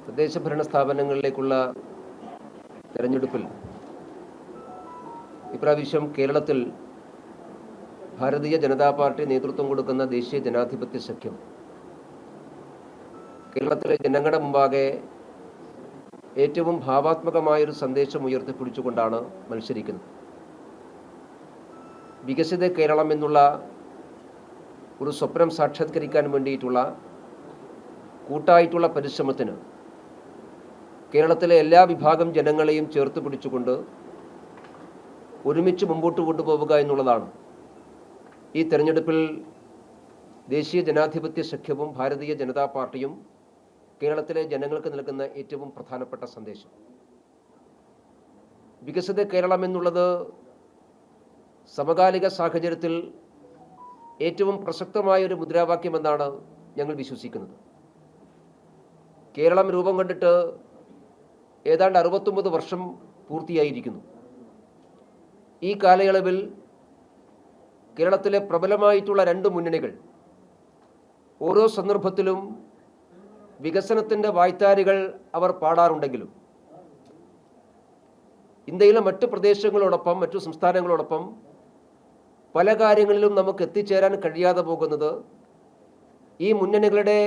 തദ്ദേശഭരണ സ്ഥാപനങ്ങളിലേക്കുള്ള തെരഞ്ഞെടുപ്പിൽ ഇപ്രാവശ്യം കേരളത്തിൽ ഭാരതീയ ജനതാ പാർട്ടി നേതൃത്വം കൊടുക്കുന്ന ദേശീയ ജനാധിപത്യ സഖ്യം കേരളത്തിലെ ജനങ്ങളുടെ മുമ്പാകെ ഏറ്റവും ഭാവാത്മകമായൊരു സന്ദേശം ഉയർത്തിപ്പിടിച്ചുകൊണ്ടാണ് മത്സരിക്കുന്നത്. വികസിത കേരളം എന്നുള്ള ഒരു സ്വപ്നം സാക്ഷാത്കരിക്കാൻ വേണ്ടിയിട്ടുള്ള കൂട്ടായിട്ടുള്ള പരിശ്രമത്തിന് കേരളത്തിലെ എല്ലാ വിഭാഗം ജനങ്ങളെയും ചേർത്ത് പിടിച്ചുകൊണ്ട് ഒരുമിച്ച് മുമ്പോട്ട് കൊണ്ടുപോവുക എന്നുള്ളതാണ് ഈ തെരഞ്ഞെടുപ്പിൽ ദേശീയ ജനാധിപത്യ സഖ്യവും ഭാരതീയ ജനതാ പാർട്ടിയും കേരളത്തിലെ ജനങ്ങൾക്ക് നൽകുന്ന ഏറ്റവും പ്രധാനപ്പെട്ട സന്ദേശം. വികസിത കേരളം എന്നുള്ളത് സമകാലിക സാഹചര്യത്തിൽ ഏറ്റവും പ്രസക്തമായൊരു മുദ്രാവാക്യമെന്നാണ് ഞങ്ങൾ വിശ്വസിക്കുന്നത്. കേരളം രൂപം കണ്ടിട്ട് ഏതാണ്ട് 69 വർഷം പൂർത്തിയായിരിക്കുന്നു. ഈ കാലയളവിൽ കേരളത്തിലെ പ്രബലമായിട്ടുള്ള 2 മുന്നണികൾ ഓരോ സന്ദർഭത്തിലും വികസനത്തിൻ്റെ വായ്ത്താരികൾ അവർ പാടാറുണ്ടെങ്കിലും ഇന്ത്യയിലെ മറ്റു പ്രദേശങ്ങളോടൊപ്പം മറ്റു സംസ്ഥാനങ്ങളോടൊപ്പം പല കാര്യങ്ങളിലും നമുക്ക് എത്തിച്ചേരാൻ കഴിയാതെ പോകുന്നത് ഈ മുന്നണികളുടെ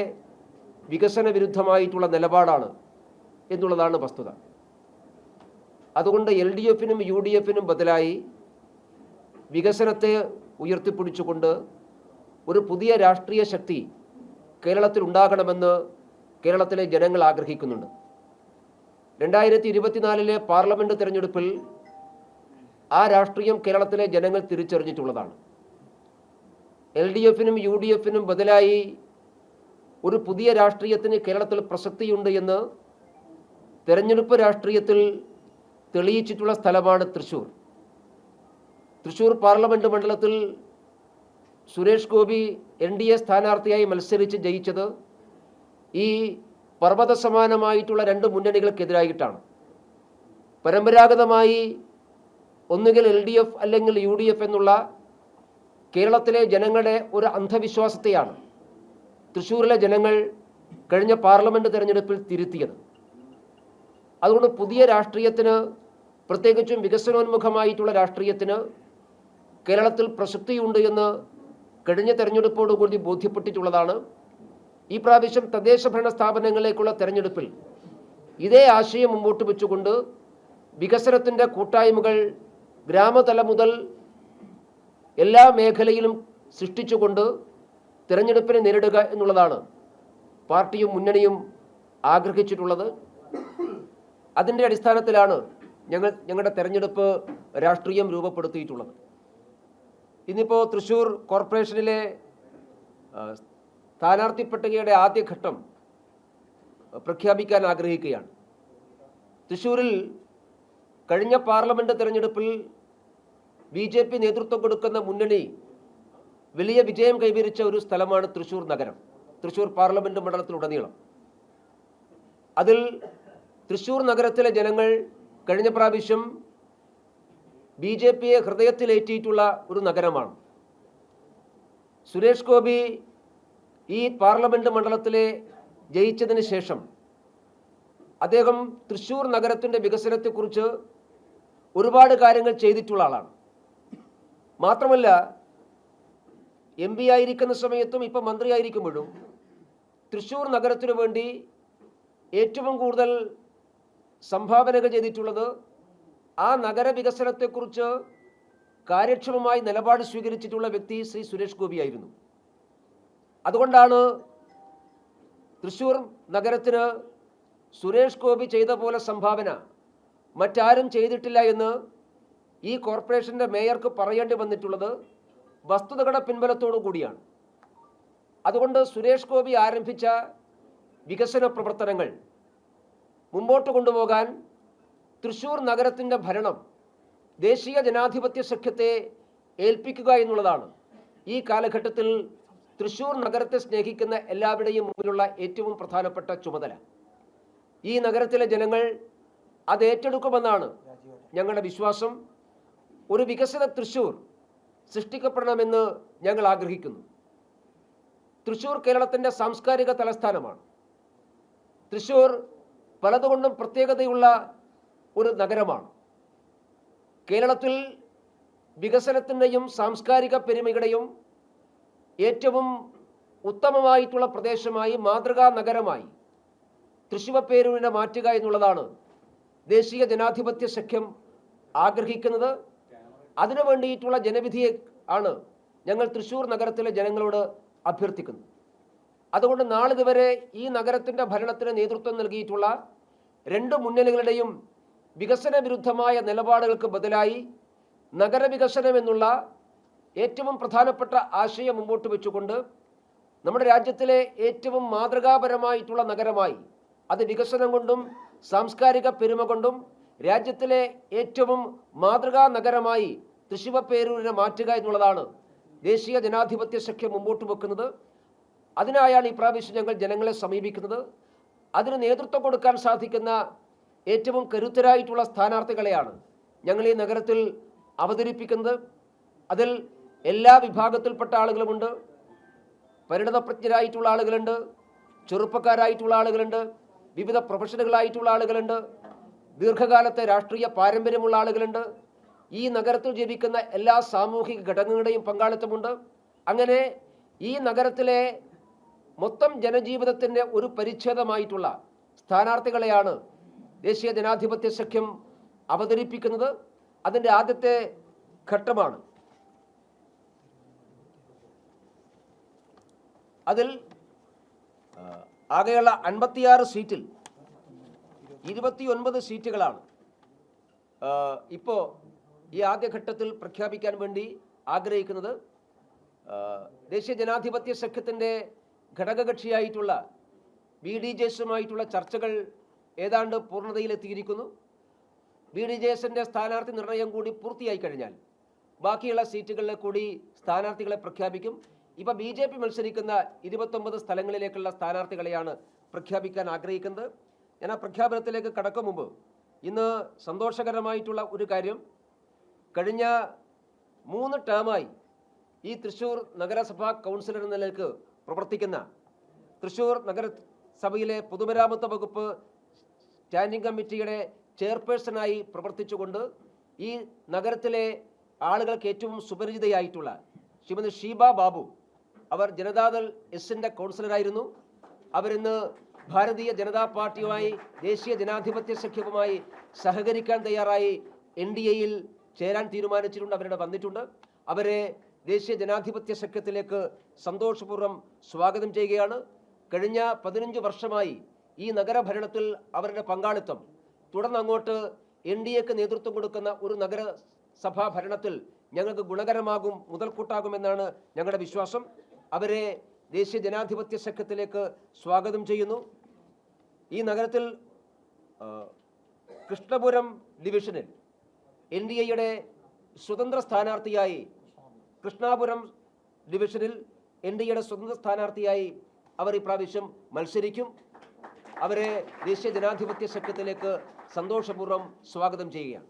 വികസന വിരുദ്ധമായിട്ടുള്ള നിലപാടാണ് എന്നുള്ളതാണ് വസ്തുത. അതുകൊണ്ട് LDFനും UDFനും ബദലായി വികസനത്തെ ഉയർത്തിപ്പിടിച്ചുകൊണ്ട് ഒരു പുതിയ രാഷ്ട്രീയ ശക്തി കേരളത്തിൽ ഉണ്ടാകണമെന്ന് കേരളത്തിലെ ജനങ്ങൾ ആഗ്രഹിക്കുന്നുണ്ട്. 2024 പാർലമെൻറ്റ് തെരഞ്ഞെടുപ്പിൽ ആ രാഷ്ട്രീയം കേരളത്തിലെ ജനങ്ങൾ തിരിച്ചറിഞ്ഞിട്ടുള്ളതാണ്. LDFനും UDFനും ബദലായി ഒരു പുതിയ രാഷ്ട്രീയത്തിന് കേരളത്തിൽ പ്രസക്തിയുണ്ട് എന്ന് തെരഞ്ഞെടുപ്പ് രാഷ്ട്രീയത്തിൽ തെളിയിച്ചിട്ടുള്ള സ്ഥലമാണ് തൃശ്ശൂർ. തൃശ്ശൂർ പാർലമെൻറ്റ് മണ്ഡലത്തിൽ സുരേഷ് ഗോപി NDA സ്ഥാനാർത്ഥിയായി മത്സരിച്ച് ജയിച്ചത് ഈ പർവ്വത സമാനമായിട്ടുള്ള 2 മുന്നണികൾക്കെതിരായിട്ടാണ്. പരമ്പരാഗതമായി ഒന്നുകിൽ LDF അല്ലെങ്കിൽ UDF എന്നുള്ള കേരളത്തിലെ ജനങ്ങളുടെ ഒരു അന്ധവിശ്വാസത്തെയാണ് തൃശ്ശൂരിലെ ജനങ്ങൾ കഴിഞ്ഞ പാർലമെൻറ്റ് തെരഞ്ഞെടുപ്പിൽ തിരുത്തിയത്. അതുകൊണ്ട് പുതിയ രാഷ്ട്രീയത്തിന്, പ്രത്യേകിച്ചും വികസനോന്മുഖമായിട്ടുള്ള രാഷ്ട്രീയത്തിന് കേരളത്തിൽ പ്രസക്തിയുണ്ട് എന്ന് കഴിഞ്ഞ തെരഞ്ഞെടുപ്പോടുകൂടി ബോധ്യപ്പെട്ടിട്ടുള്ളതാണ്. ഈ പ്രാവശ്യം തദ്ദേശഭരണ സ്ഥാപനങ്ങളിലേക്കുള്ള തെരഞ്ഞെടുപ്പിൽ ഇതേ ആശയം മുമ്പോട്ട് വെച്ചുകൊണ്ട് വികസനത്തിൻ്റെ കൂട്ടായ്മകൾ ഗ്രാമതലം മുതൽ എല്ലാ മേഖലയിലും സൃഷ്ടിച്ചുകൊണ്ട് തിരഞ്ഞെടുപ്പിനെ നേരിടുക എന്നുള്ളതാണ് പാർട്ടിയും മുന്നണിയും ആഗ്രഹിച്ചിട്ടുള്ളത്. അതിൻ്റെ അടിസ്ഥാനത്തിലാണ് ഞങ്ങളുടെ തെരഞ്ഞെടുപ്പ് രാഷ്ട്രീയം രൂപപ്പെടുത്തിയിട്ടുള്ളത്. ഇന്നിപ്പോൾ തൃശ്ശൂർ കോർപ്പറേഷനിലെ സ്ഥാനാർത്ഥി പട്ടികയുടെ ആദ്യഘട്ടം പ്രഖ്യാപിക്കാൻ ആഗ്രഹിക്കുകയാണ്. തൃശ്ശൂരിൽ കഴിഞ്ഞ പാർലമെൻറ്റ് തെരഞ്ഞെടുപ്പിൽ BJP നേതൃത്വം കൊടുക്കുന്ന മുന്നണി വലിയ വിജയം കൈവരിച്ച ഒരു സ്ഥലമാണ് തൃശ്ശൂർ നഗരം, തൃശ്ശൂർ പാർലമെൻറ്റ് മണ്ഡലത്തിലുടനീളം. അതിൽ തൃശ്ശൂർ നഗരത്തിലെ ജനങ്ങൾ കഴിഞ്ഞ പ്രാവശ്യം BJPയെ ഹൃദയത്തിലേറ്റിയിട്ടുള്ള ഒരു നഗരമാണ്. സുരേഷ് ഗോപി ഈ പാർലമെൻറ്റ് മണ്ഡലത്തിലെ ജയിച്ചതിന് ശേഷം അദ്ദേഹം തൃശ്ശൂർ നഗരത്തിൻ്റെ വികസനത്തെക്കുറിച്ച് ഒരുപാട് കാര്യങ്ങൾ ചെയ്തിട്ടുള്ള ആളാണ്. മാത്രമല്ല MP ആയിരിക്കുന്ന സമയത്തും ഇപ്പോൾ മന്ത്രിയായിരിക്കുമ്പോഴും തൃശ്ശൂർ നഗരത്തിനു വേണ്ടി ഏറ്റവും കൂടുതൽ സംഭാവനകൾ ചെയ്തിട്ടുള്ളത് ആ നഗര വികസനത്തെക്കുറിച്ച് കാര്യക്ഷമമായി നിലപാട് സ്വീകരിച്ചിട്ടുള്ള വ്യക്തി ശ്രീ സുരേഷ് ഗോപി ആയിരുന്നു. അതുകൊണ്ടാണ് തൃശ്ശൂർ നഗരത്തിന് സുരേഷ് ഗോപി ചെയ്ത പോലെ സംഭാവന മറ്റാരും ചെയ്തിട്ടില്ല എന്ന് ഈ കോർപ്പറേഷൻ്റെ മേയർക്ക് പറയേണ്ടി വന്നിട്ടുള്ളത് വസ്തുതകളുടെ പിൻബലത്തോടു കൂടിയാണ്. അതുകൊണ്ട് സുരേഷ് ഗോപി ആരംഭിച്ച വികസന പ്രവർത്തനങ്ങൾ മുമ്പോട്ട് കൊണ്ടുപോകാൻ തൃശ്ശൂർ നഗരത്തിൻ്റെ ഭരണം ദേശീയ ജനാധിപത്യ സഖ്യത്തെ ഏൽപ്പിക്കുക എന്നുള്ളതാണ് ഈ കാലഘട്ടത്തിൽ തൃശ്ശൂർ നഗരത്തെ സ്നേഹിക്കുന്ന എല്ലാവരുടെയും മുമ്പിലുള്ള ഏറ്റവും പ്രധാനപ്പെട്ട ചുമതല. ഈ നഗരത്തിലെ ജനങ്ങൾ അത് ഏറ്റെടുക്കുമെന്നാണ് ഞങ്ങളുടെ വിശ്വാസം. ഒരു വികസിത തൃശ്ശൂർ സൃഷ്ടിക്കപ്പെടണമെന്ന് ഞങ്ങൾ ആഗ്രഹിക്കുന്നു. തൃശ്ശൂർ കേരളത്തിൻ്റെ സാംസ്കാരിക തലസ്ഥാനമാണ്. തൃശ്ശൂർ പലതുകൊണ്ടും പ്രത്യേകതയുള്ള ഒരു നഗരമാണ്. കേരളത്തിൽ വികസനത്തിൻ്റെയും സാംസ്കാരിക പെരുമയുടെയും ഏറ്റവും ഉത്തമമായിട്ടുള്ള പ്രദേശമായി, മാതൃകാ നഗരമായി തൃശ്ശൂർപേരൂരിനെ മാറ്റുക എന്നുള്ളതാണ് ദേശീയ ജനാധിപത്യ സഖ്യം ആഗ്രഹിക്കുന്നത്. അതിനു വേണ്ടിയിട്ടുള്ള ജനവിധിയെ ആണ് ഞങ്ങൾ തൃശ്ശൂർ നഗരത്തിലെ ജനങ്ങളോട് അഭ്യർത്ഥിക്കുന്നത്. അതുകൊണ്ട് നാളിതുവരെ ഈ നഗരത്തിൻ്റെ ഭരണത്തിന് നേതൃത്വം നൽകിയിട്ടുള്ള രണ്ട് മുന്നണികളുടെയും വികസന വിരുദ്ധമായ നിലപാടുകൾക്ക് ബദലായി നഗരവികസനം എന്നുള്ള ഏറ്റവും പ്രധാനപ്പെട്ട ആശയം മുമ്പോട്ട് വെച്ചുകൊണ്ട് നമ്മുടെ രാജ്യത്തിലെ ഏറ്റവും മാതൃകാപരമായിട്ടുള്ള നഗരമായി, അത് വികസനം കൊണ്ടും സാംസ്കാരിക പെരുമ കൊണ്ടും രാജ്യത്തിലെ ഏറ്റവും മാതൃകാ നഗരമായി തൃശ്ശൂർപേരൂരിനെ മാറ്റുക എന്നുള്ളതാണ് ദേശീയ ജനാധിപത്യ സഖ്യം മുമ്പോട്ട് വെക്കുന്നത്. അതിനായാണ് ഈ പ്രാവശ്യം ഞങ്ങൾ ജനങ്ങളെ സമീപിക്കുന്നത്. അതിന് നേതൃത്വം കൊടുക്കാൻ സാധിക്കുന്ന ഏറ്റവും കരുത്തരായിട്ടുള്ള സ്ഥാനാർത്ഥികളെയാണ് ഞങ്ങൾ ഈ നഗരത്തിൽ അവതരിപ്പിക്കുന്നത്. അതിൽ എല്ലാ വിഭാഗത്തിൽപ്പെട്ട ആളുകളുമുണ്ട്. പരിണതപ്രജ്ഞരായിട്ടുള്ള ആളുകളുണ്ട്, ചെറുപ്പക്കാരായിട്ടുള്ള ആളുകളുണ്ട്, വിവിധ പ്രൊഫഷനുകളായിട്ടുള്ള ആളുകളുണ്ട്, ദീർഘകാലത്തെ രാഷ്ട്രീയ പാരമ്പര്യമുള്ള ആളുകളുണ്ട്. ഈ നഗരത്തിൽ ജീവിക്കുന്ന എല്ലാ സാമൂഹിക ഘടകങ്ങളുടെയും പങ്കാളിത്തമുണ്ട്. അങ്ങനെ ഈ നഗരത്തിലെ മൊത്തം ജനജീവിതത്തിൻ്റെ ഒരു പരിച്ഛേദമായിട്ടുള്ള സ്ഥാനാർത്ഥികളെയാണ് ദേശീയ ജനാധിപത്യ സഖ്യം അവതരിപ്പിക്കുന്നത്. അതിൻ്റെ ആദ്യത്തെ ഘട്ടമാണ്. അതിൽ ആകെയുള്ള 56 സീറ്റിൽ 29 സീറ്റുകളാണ് ഇപ്പോൾ ഈ ആദ്യഘട്ടത്തിൽ പ്രഖ്യാപിക്കാൻ വേണ്ടി ആഗ്രഹിക്കുന്നത്. ദേശീയ ജനാധിപത്യ സഖ്യത്തിൻ്റെ ഘടകകക്ഷിയായിട്ടുള്ള BDJസുമായിട്ടുള്ള ചർച്ചകൾ ഏതാണ്ട് പൂർണ്ണതയിലെത്തിയിരിക്കുന്നു. BDJസിൻ്റെ സ്ഥാനാർത്ഥി നിർണയം കൂടി പൂർത്തിയായി കഴിഞ്ഞാൽ ബാക്കിയുള്ള സീറ്റുകളിലെ കൂടി സ്ഥാനാർത്ഥികളെ പ്രഖ്യാപിക്കും. ഇപ്പോൾ BJP മത്സരിക്കുന്ന 29 സ്ഥലങ്ങളിലേക്കുള്ള സ്ഥാനാർത്ഥികളെയാണ് പ്രഖ്യാപിക്കാൻ ആഗ്രഹിക്കുന്നത്. ഞാൻ ആ പ്രഖ്യാപനത്തിലേക്ക് കടക്കും മുമ്പ് ഇന്ന് സന്തോഷകരമായിട്ടുള്ള ഒരു കാര്യം, കഴിഞ്ഞ 3 ടേമായി ഈ തൃശ്ശൂർ നഗരസഭാ കൗൺസിലർ എന്ന നിലയ്ക്ക് പ്രവർത്തിക്കുന്ന, തൃശ്ശൂർ നഗരസഭയിലെ പൊതുമരാമത്ത് വകുപ്പ് സ്റ്റാൻഡിംഗ് കമ്മിറ്റിയുടെ ചെയർപേഴ്സണായി പ്രവർത്തിച്ചുകൊണ്ട് ഈ നഗരത്തിലെ ആളുകൾക്ക് ഏറ്റവും സുപരിചിതയായിട്ടുള്ള ശ്രീമതി ഷീബ ബാബു, അവർ ജനതാദൾ എസിൻ്റെ കൗൺസിലറായിരുന്നു. അവരിന്ന് ഭാരതീയ ജനതാ പാർട്ടിയുമായി, ദേശീയ ജനാധിപത്യ സഖ്യവുമായി സഹകരിക്കാൻ തയ്യാറായി NDAയിൽ ചേരാൻ തീരുമാനിച്ചിട്ടുണ്ട്. അവരുടെ വന്നിട്ടുണ്ട്. അവരെ ദേശീയ ജനാധിപത്യ സഖ്യത്തിലേക്ക് സന്തോഷപൂർവ്വം സ്വാഗതം ചെയ്യുകയാണ്. കഴിഞ്ഞ 15 വർഷമായി ഈ നഗരഭരണത്തിൽ അവരുടെ പങ്കാളിത്തം തുടർന്നങ്ങോട്ട് NDAക്ക് നേതൃത്വം കൊടുക്കുന്ന ഒരു നഗരസഭാ ഭരണത്തിൽ ഞങ്ങൾക്ക് ഗുണകരമാകും, മുതൽക്കൂട്ടാകുമെന്നാണ് ഞങ്ങളുടെ വിശ്വാസം. അവരെ ദേശീയ ജനാധിപത്യ സഖ്യത്തിലേക്ക് സ്വാഗതം ചെയ്യുന്നു. ഈ നഗരത്തിൽ കൃഷ്ണപുരം ഡിവിഷനിൽ NDAയുടെ സ്വതന്ത്ര സ്ഥാനാർത്ഥിയായി, കൃഷ്ണാപുരം ഡിവിഷനിൽ NDAയുടെ സ്വതന്ത്ര സ്ഥാനാർത്ഥിയായി അവർ ഈ പ്രാവശ്യം മത്സരിക്കും. അവരെ ദേശീയ ജനാധിപത്യ സഖ്യത്തിലേക്ക് സന്തോഷപൂർവ്വം സ്വാഗതം ചെയ്യുകയാണ്.